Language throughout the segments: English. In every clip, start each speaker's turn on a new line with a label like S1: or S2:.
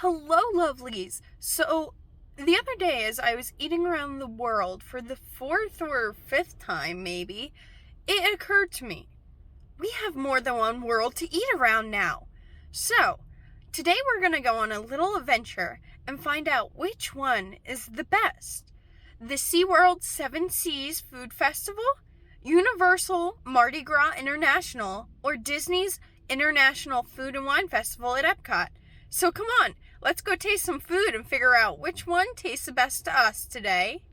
S1: Hello, lovelies! So, the other day, as I was eating around the world for the fourth or fifth time, maybe, it occurred to me we have more than one world to eat around now. So, today we're going to go on a little adventure and find out which one is the best. The SeaWorld Seven Seas Food Festival, Universal Mardi Gras International, or Disney's International Food and Wine Festival at Epcot. So come on, let's go taste some food and figure out which one tastes the best to us today.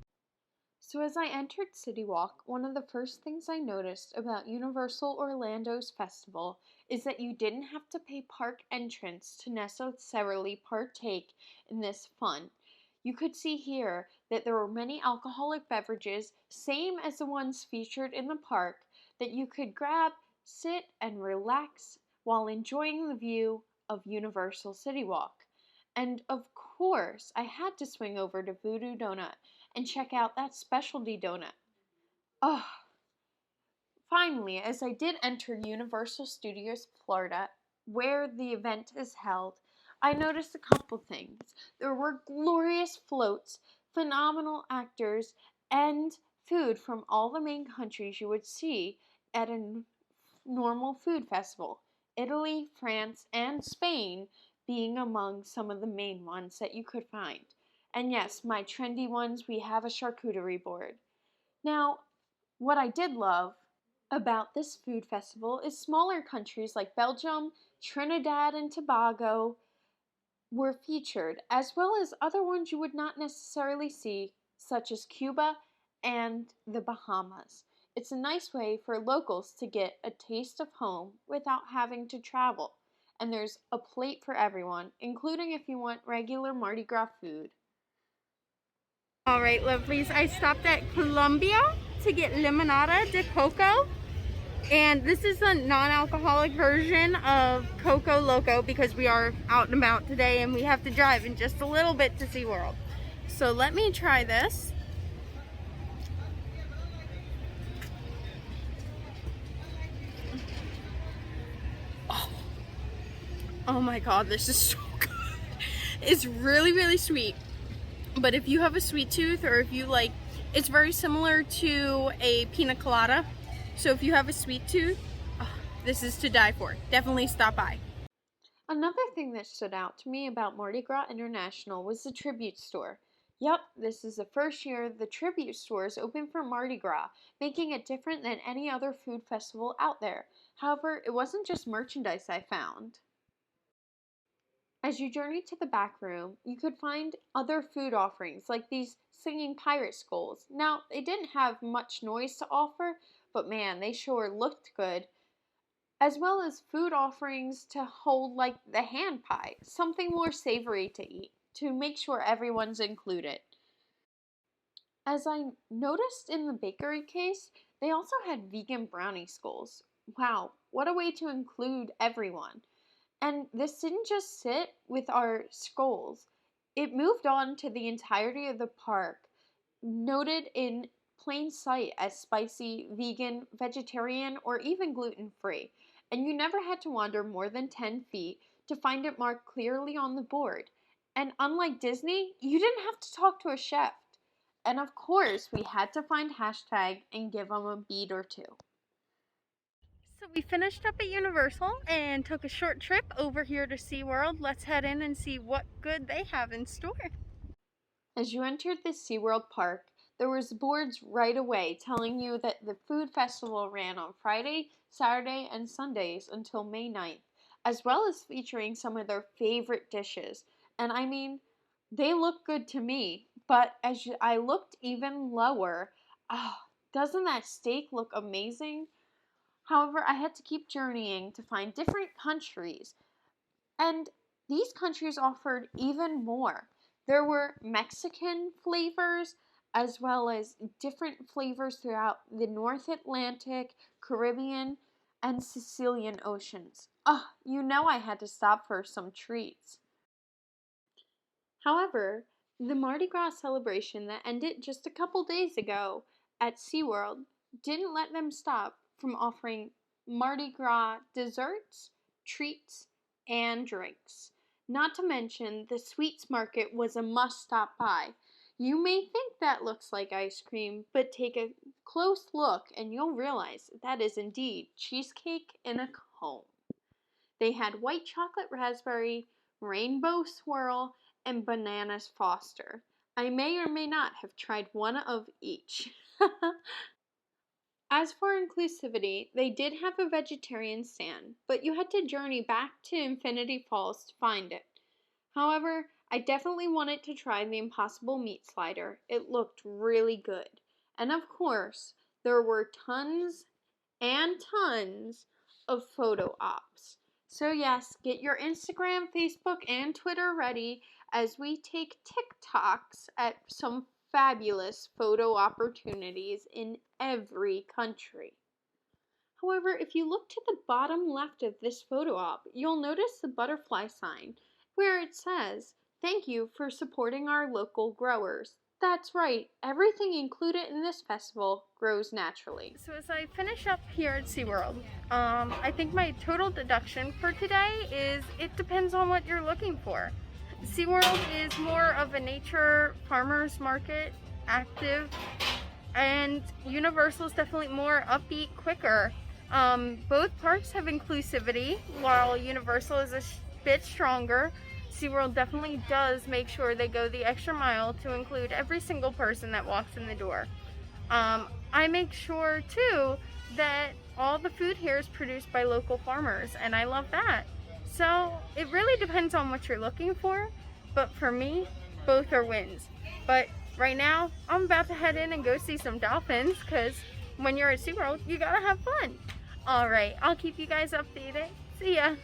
S2: So as I entered City Walk, one of the first things I noticed about Universal Orlando's festival is that you didn't have to pay park entrance to necessarily partake in this fun. You could see here that there were many alcoholic beverages, same as the ones featured in the park, that you could grab, sit, and relax while enjoying the view of Universal City Walk. And of course, I had to swing over to Voodoo Donut and check out that specialty donut. Oh, finally, as I did enter Universal Studios Florida, where the event is held, I noticed a couple things. There were glorious floats, phenomenal actors, and food from all the main countries you would see at a normal food festival. Italy, France, and Spain being among some of the main ones that you could find. And yes, my trendy ones, we have a charcuterie board. Now, what I did love about this food festival is smaller countries like Belgium, Trinidad, and Tobago were featured, as well as other ones you would not necessarily see, such as Cuba and the Bahamas. It's a nice way for locals to get a taste of home without having to travel. And there's a plate for everyone, including if you want regular Mardi Gras food.
S1: All right, lovelies, I stopped at Colombia to get limonada de coco. And this is a non-alcoholic version of Coco Loco because we are out and about today and we have to drive in just a little bit to SeaWorld. So let me try this. Oh my god, this is so good. It's really, really sweet. But if you have a sweet tooth or if you like, it's very similar to a pina colada. So if you have a sweet tooth, this is to die for. Definitely stop by.
S2: Another thing that stood out to me about Mardi Gras International was the tribute store. Yup, this is the first year the tribute store is open for Mardi Gras, making it different than any other food festival out there. However, it wasn't just merchandise I found. As you journeyed to the back room, you could find other food offerings like these singing pirate skulls. Now, they didn't have much noise to offer, but man, they sure looked good, as well as food offerings to hold like the hand pie, something more savory to eat, to make sure everyone's included. As I noticed in the bakery case, they also had vegan brownie skulls. Wow, what a way to include everyone. And this didn't just sit with our skulls. It moved on to the entirety of the park, noted in plain sight as spicy, vegan, vegetarian, or even gluten-free. And you never had to wander more than 10 feet to find it marked clearly on the board. And unlike Disney, you didn't have to talk to a chef. And of course, we had to find hashtag and give them a beat or two.
S1: So we finished up at Universal and took a short trip over here to SeaWorld. Let's head in and see what good they have in store.
S2: As you entered the SeaWorld park, there was boards right away telling you that the food festival ran on Friday, Saturday, and Sundays until May 9th, as well as featuring some of their favorite dishes. And I mean, they look good to me, but I looked even lower, doesn't that steak look amazing? However, I had to keep journeying to find different countries, and these countries offered even more. There were Mexican flavors as well as different flavors throughout the North Atlantic, Caribbean, and Sicilian oceans. You know I had to stop for some treats. However, the Mardi Gras celebration that ended just a couple days ago at SeaWorld didn't let them stop from offering Mardi Gras desserts, treats, and drinks. Not to mention, the sweets market was a must stop by. You may think that looks like ice cream, but take a close look and you'll realize that is indeed cheesecake in a cone. They had white chocolate raspberry, rainbow swirl, and bananas foster. I may or may not have tried one of each. As for inclusivity, they did have a vegetarian stand, but you had to journey back to Infinity Falls to find it. However, I definitely wanted to try the Impossible Meat Slider. It looked really good. And of course, there were tons and tons of photo ops. So, yes, get your Instagram, Facebook, and Twitter ready as we take TikToks at some fabulous photo opportunities in every country. However, if you look to the bottom left of this photo op, you'll notice the butterfly sign where it says, "Thank you for supporting our local growers." That's right, everything included in this festival grows naturally.
S1: So as I finish up here at SeaWorld, I think my total deduction for today is it depends on what you're looking for. SeaWorld is more of a nature farmers market, active, and Universal is definitely more upbeat, quicker. Both parks have inclusivity, while Universal is a bit stronger. SeaWorld definitely does make sure they go the extra mile to include every single person that walks in the door. I make sure too that all the food here is produced by local farmers, and I love that. So it really depends on what you're looking for, but for me, both are wins. But right now, I'm about to head in and go see some dolphins, because when you're at SeaWorld, you gotta have fun. Alright, I'll keep you guys updated. See ya!